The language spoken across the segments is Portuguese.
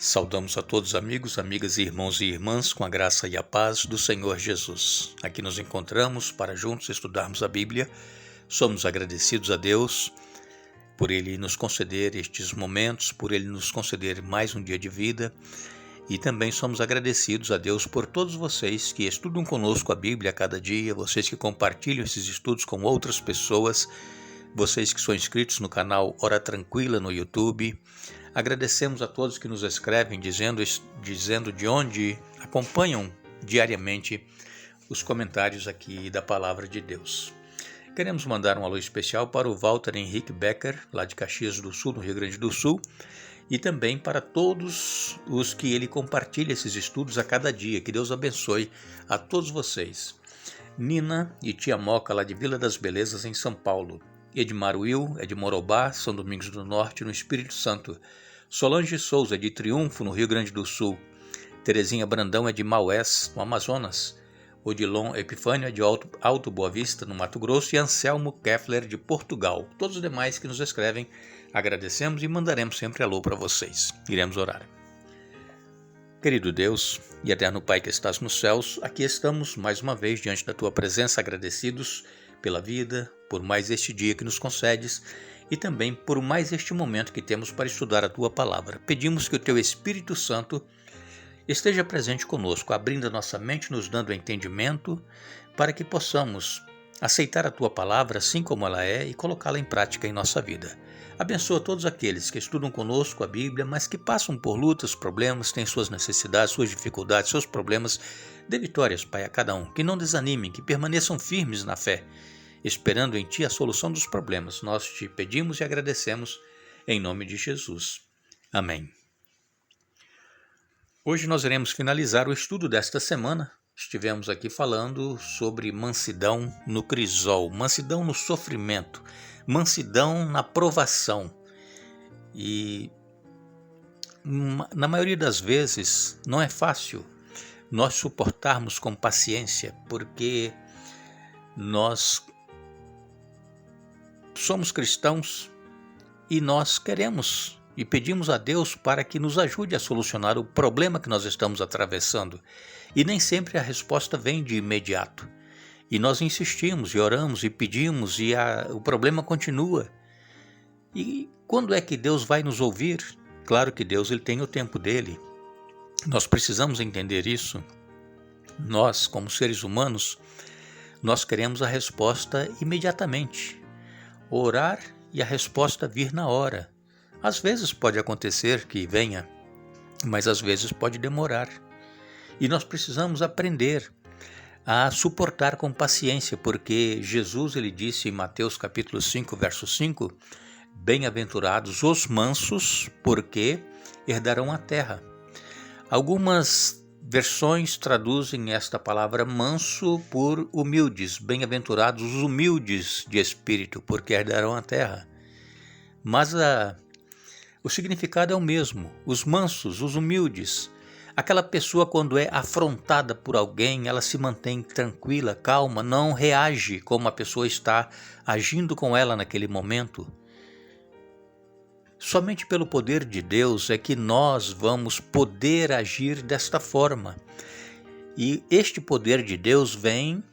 Saudamos a todos amigos, amigas, irmãos e irmãs com a graça e a paz do Senhor Jesus. Aqui nos encontramos para juntos estudarmos a Bíblia. Somos agradecidos a Deus por Ele nos conceder estes momentos, por Ele nos conceder mais um dia de vida. E também somos agradecidos a Deus por todos vocês que estudam conosco a Bíblia a cada dia, vocês que compartilham esses estudos com outras pessoas, vocês que são inscritos no canal Hora Tranquila no YouTube. Agradecemos a todos que nos escrevem dizendo de onde acompanham diariamente os comentários aqui da Palavra de Deus. Queremos mandar um alô especial para o Walter Henrique Becker, lá de Caxias do Sul, no Rio Grande do Sul, e também para todos os que ele compartilha esses estudos a cada dia. Que Deus abençoe a todos vocês. Nina e Tia Moca, lá de Vila das Belezas, em São Paulo. Edmar Will é de Morobá, São Domingos do Norte, no Espírito Santo. Solange Souza é de Triunfo, no Rio Grande do Sul. Terezinha Brandão é de Maués, no Amazonas. Odilon Epifânio é de Alto Boa Vista, no Mato Grosso. E Anselmo Keffler, de Portugal. Todos os demais que nos escrevem, agradecemos e mandaremos sempre alô para vocês. Iremos orar. Querido Deus e eterno Pai que estás nos céus, aqui estamos mais uma vez diante da Tua presença, agradecidos pela vida, por mais este dia que nos concedes e também por mais este momento que temos para estudar a Tua Palavra. Pedimos que o Teu Espírito Santo esteja presente conosco, abrindo a nossa mente, nos dando entendimento, para que possamos aceitar a Tua Palavra assim como ela é e colocá-la em prática em nossa vida. Abençoa todos aqueles que estudam conosco a Bíblia, mas que passam por lutas, problemas, têm suas necessidades, suas dificuldades, seus problemas. Dê vitórias, Pai, a cada um. Que não desanimem, que permaneçam firmes na fé, esperando em Ti a solução dos problemas. Nós Te pedimos e agradecemos em nome de Jesus. Amém. Hoje nós iremos finalizar o estudo desta semana. Estivemos aqui falando sobre mansidão no crisol, mansidão no sofrimento, mansidão na provação. E na maioria das vezes não é fácil nós suportarmos com paciência, porque nós somos cristãos e nós queremos e pedimos a Deus para que nos ajude a solucionar o problema que nós estamos atravessando. E nem sempre a resposta vem de imediato. E nós insistimos e oramos e pedimos e o problema continua. E quando é que Deus vai nos ouvir? Claro que Deus ele tem o tempo dele. Nós precisamos entender isso. Nós, como seres humanos, nós queremos a resposta imediatamente. Orar e a resposta vir na hora. Às vezes pode acontecer que venha, mas às vezes pode demorar. E nós precisamos aprender a suportar com paciência, porque Jesus ele disse em Mateus capítulo 5, verso 5, bem-aventurados os mansos, porque herdarão a terra. Algumas versões traduzem esta palavra manso por humildes, bem-aventurados os humildes de espírito, porque herdarão a terra. Mas o significado é o mesmo, os mansos, os humildes. Aquela pessoa, quando é afrontada por alguém, ela se mantém tranquila, calma, não reage como a pessoa está agindo com ela naquele momento. Somente pelo poder de Deus é que nós vamos poder agir desta forma. E este poder de Deus vem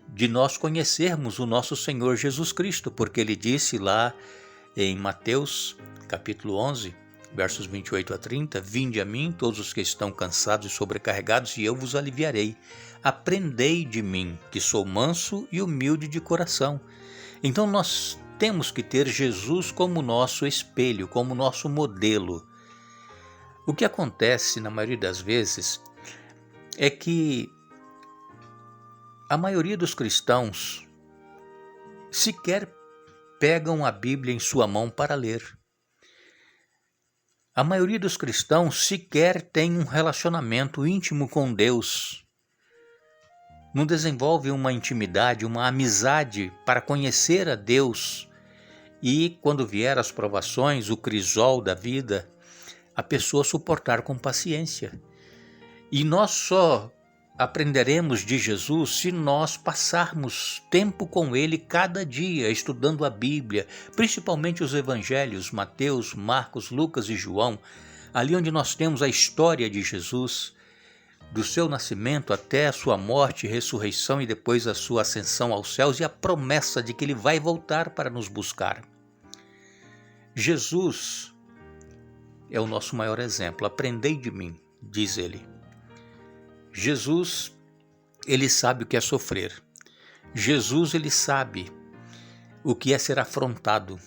de nós conhecermos o nosso Senhor Jesus Cristo, porque Ele disse lá em Mateus capítulo 11, versos 28 a 30, vinde a mim todos os que estão cansados e sobrecarregados, e eu vos aliviarei. Aprendei de mim, que sou manso e humilde de coração. Então nós temos que ter Jesus como nosso espelho, como nosso modelo. O que acontece na maioria das vezes é que a maioria dos cristãos sequer pegam a Bíblia em sua mão para ler. A maioria dos cristãos sequer tem um relacionamento íntimo com Deus. Não desenvolve uma intimidade, uma amizade para conhecer a Deus. E quando vier as provações, o crisol da vida, a pessoa suportar com paciência. E nós só aprenderemos de Jesus se nós passarmos tempo com Ele cada dia, estudando a Bíblia, principalmente os Evangelhos, Mateus, Marcos, Lucas e João. ali onde nós temos a história de Jesus, do seu nascimento até a sua morte, ressurreição e depois a sua ascensão aos céus e a promessa de que ele vai voltar para nos buscar. Jesus é o nosso maior exemplo. Aprendei de mim, diz ele. Jesus, ele sabe o que é sofrer. Jesus, ele sabe o que é ser afrontado,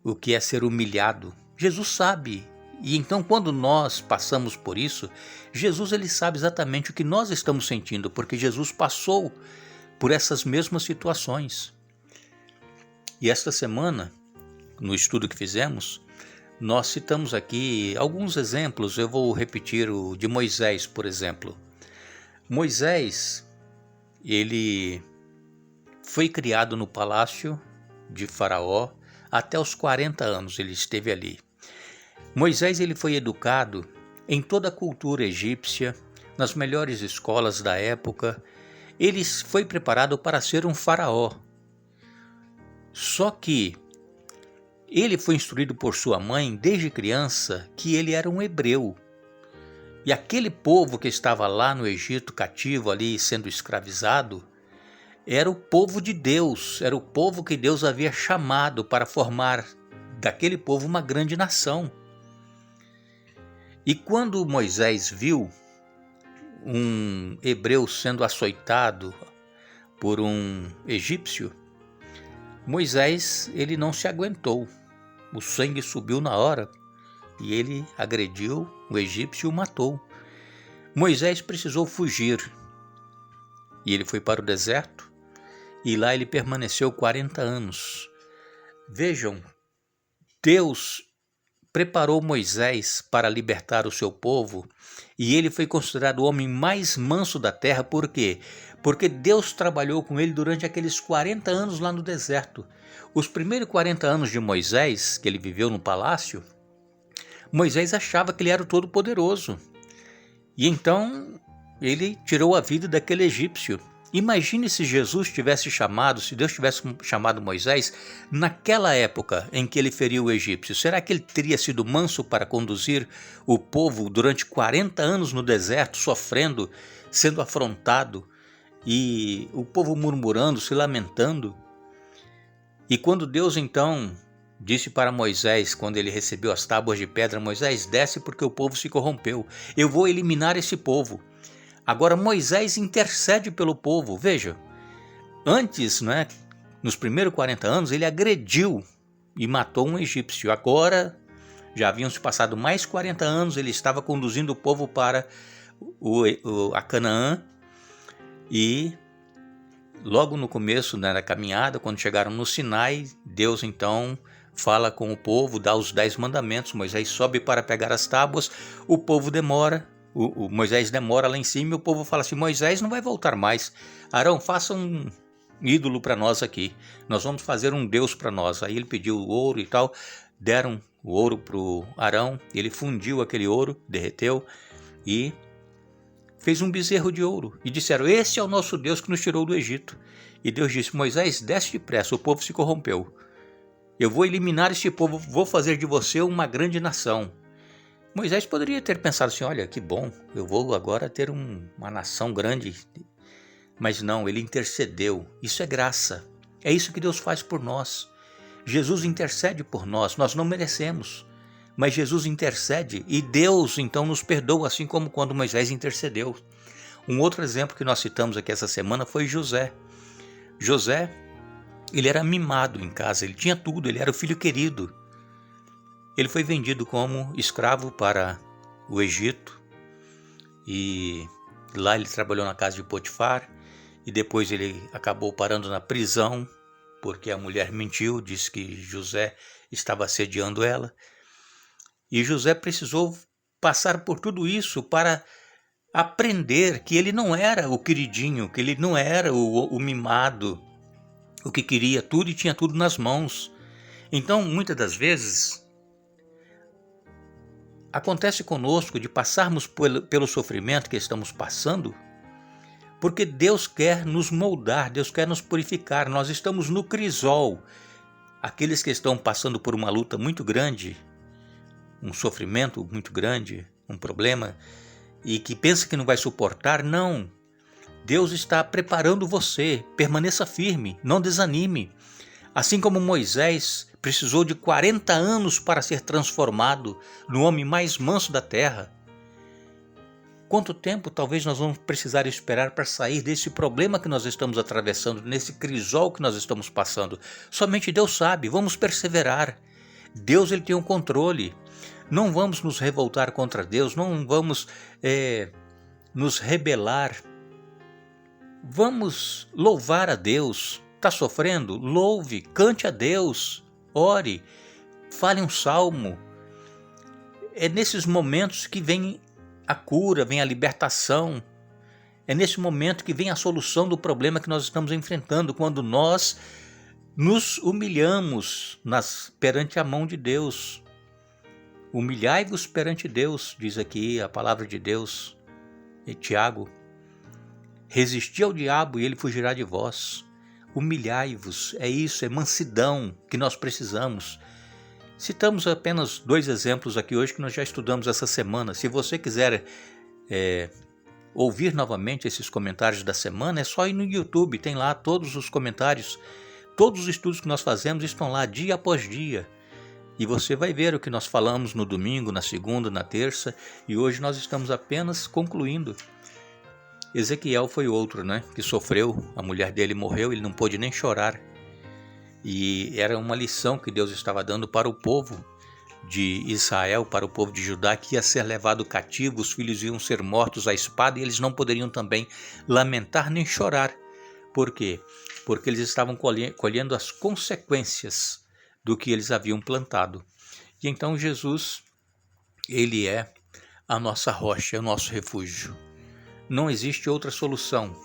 o que é ser humilhado. Jesus sabe. E então, quando nós passamos por isso, Jesus, ele sabe exatamente o que nós estamos sentindo, porque Jesus passou por essas mesmas situações. E esta semana, no estudo que fizemos, nós citamos aqui alguns exemplos. Eu vou repetir o de Moisés, por exemplo. Moisés, ele foi criado no palácio de Faraó até os 40 anos, ele esteve ali. Moisés, ele foi educado em toda a cultura egípcia, nas melhores escolas da época. Ele foi preparado para ser um faraó. Só que ele foi instruído por sua mãe desde criança que ele era um hebreu. E aquele povo que estava lá no Egito cativo, ali sendo escravizado, era o povo de Deus, era o povo que Deus havia chamado para formar daquele povo uma grande nação. E quando Moisés viu um hebreu sendo açoitado por um egípcio, Moisés, ele não se aguentou. O sangue subiu na hora e ele agrediu o egípcio e o matou. Moisés precisou fugir e ele foi para o deserto e lá ele permaneceu 40 anos. Vejam, Deus preparou Moisés para libertar o seu povo e ele foi considerado o homem mais manso da terra. Por quê? Porque Deus trabalhou com ele durante aqueles 40 anos lá no deserto. Os primeiros 40 anos de Moisés, que ele viveu no palácio, Moisés achava que ele era o Todo-Poderoso. E então ele tirou a vida daquele egípcio. Imagine se Jesus tivesse chamado, se Deus tivesse chamado Moisés naquela época em que ele feriu o egípcio. Será que ele teria sido manso para conduzir o povo durante 40 anos no deserto, sofrendo, sendo afrontado e o povo murmurando, se lamentando? E quando Deus então disse para Moisés, quando ele recebeu as tábuas de pedra, Moisés, desce porque o povo se corrompeu. Eu vou eliminar esse povo. Agora Moisés intercede pelo povo. Veja, antes, nos primeiros 40 anos, ele agrediu e matou um egípcio. Agora, já haviam se passado mais 40 anos, ele estava conduzindo o povo para a Canaã. E logo no começo da caminhada, quando chegaram no Sinai, Deus então fala com o povo, dá os 10 mandamentos. Moisés sobe para pegar as tábuas, o povo demora. Moisés demora lá em cima e o povo fala assim, Moisés não vai voltar mais. Arão, faça um ídolo para nós aqui. Nós vamos fazer um Deus para nós. Aí ele pediu o ouro e tal. Deram o ouro para o Arão. Ele fundiu aquele ouro, derreteu e fez um bezerro de ouro. E disseram, esse é o nosso Deus que nos tirou do Egito. E Deus disse, Moisés, desce depressa, o povo se corrompeu. Eu vou eliminar este povo, vou fazer de você uma grande nação. Moisés poderia ter pensado assim, olha, que bom, eu vou agora ter uma nação grande. Mas não, ele intercedeu. Isso é graça. É isso que Deus faz por nós. Jesus intercede por nós, nós não merecemos. Mas Jesus intercede e Deus então nos perdoa, assim como quando Moisés intercedeu. Um outro exemplo que nós citamos aqui essa semana foi José. José, ele era mimado em casa, ele tinha tudo, ele era o filho querido. Ele foi vendido como escravo para o Egito e lá ele trabalhou na casa de Potifar e depois ele acabou parando na prisão porque a mulher mentiu, disse que José estava assediando ela. E José precisou passar por tudo isso para aprender que ele não era o queridinho, que ele não era o mimado, o que queria tudo e tinha tudo nas mãos. Então, muitas das vezes, acontece conosco de passarmos pelo sofrimento que estamos passando, porque Deus quer nos moldar, Deus quer nos purificar. Nós estamos no crisol. Aqueles que estão passando por uma luta muito grande, um sofrimento muito grande, um problema, e que pensa que não vai suportar, não. Deus está preparando você, permaneça firme, não desanime. Assim como Moisés precisou de 40 anos para ser transformado no homem mais manso da terra, quanto tempo talvez nós vamos precisar esperar para sair desse problema que nós estamos atravessando, nesse crisol que nós estamos passando? Somente Deus sabe, vamos perseverar. Deus ele tem um controle. Não vamos nos revoltar contra Deus, não vamos nos rebelar. Vamos louvar a Deus. Está sofrendo? Louve, cante a Deus, ore, fale um salmo. É nesses momentos que vem a cura, vem a libertação. É nesse momento que vem a solução do problema que nós estamos enfrentando, quando nós nos humilhamos perante a mão de Deus. Humilhai-vos perante Deus, diz aqui a palavra de Deus, em Tiago. Resisti ao diabo e ele fugirá de vós. Humilhai-vos, é isso, é mansidão que nós precisamos. Citamos apenas 2 exemplos aqui hoje que nós já estudamos essa semana. Se você quiser ouvir novamente esses comentários da semana, é só ir no YouTube, tem lá todos os comentários. Todos os estudos que nós fazemos estão lá dia após dia. E você vai ver o que nós falamos no domingo, na segunda, na terça, e hoje nós estamos apenas concluindo. Ezequiel foi outro, que sofreu, a mulher dele morreu, ele não pôde nem chorar. E era uma lição que Deus estava dando para o povo de Israel, para o povo de Judá, que ia ser levado cativo, os filhos iam ser mortos à espada, e eles não poderiam também lamentar nem chorar. Por quê? Porque eles estavam colhendo as consequências do que eles haviam plantado. E então Jesus, ele é a nossa rocha, é o nosso refúgio. Não existe outra solução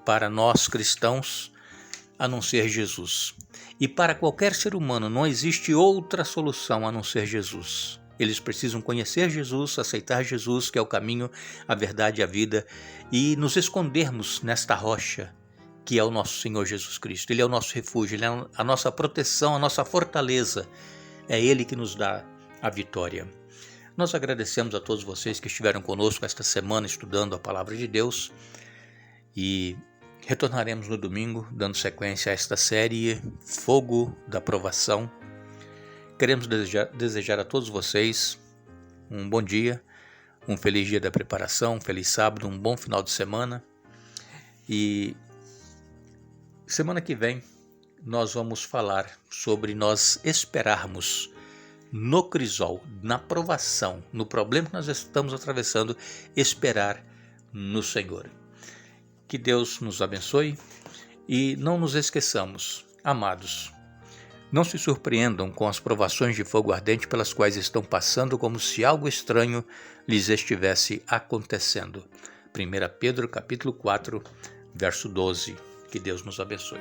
para nós cristãos a não ser Jesus. E para qualquer ser humano não existe outra solução a não ser Jesus. Eles precisam conhecer Jesus, aceitar Jesus, que é o caminho, a verdade e a vida, e nos escondermos nesta rocha, que é o nosso Senhor Jesus Cristo. Ele é o nosso refúgio, Ele é a nossa proteção, a nossa fortaleza. É Ele que nos dá a vitória. Nós agradecemos a todos vocês que estiveram conosco esta semana estudando a Palavra de Deus e retornaremos no domingo dando sequência a esta série Fogo da Provação. Queremos desejar a todos vocês um bom dia, um feliz dia da preparação, um feliz sábado, um bom final de semana. E semana que vem nós vamos falar sobre nós esperarmos no crisol, na provação, no problema que nós estamos atravessando, esperar no Senhor. Que Deus nos abençoe e não nos esqueçamos, amados, não se surpreendam com as provações de fogo ardente pelas quais estão passando como se algo estranho lhes estivesse acontecendo. 1 Pedro capítulo 4, verso 12. Que Deus nos abençoe.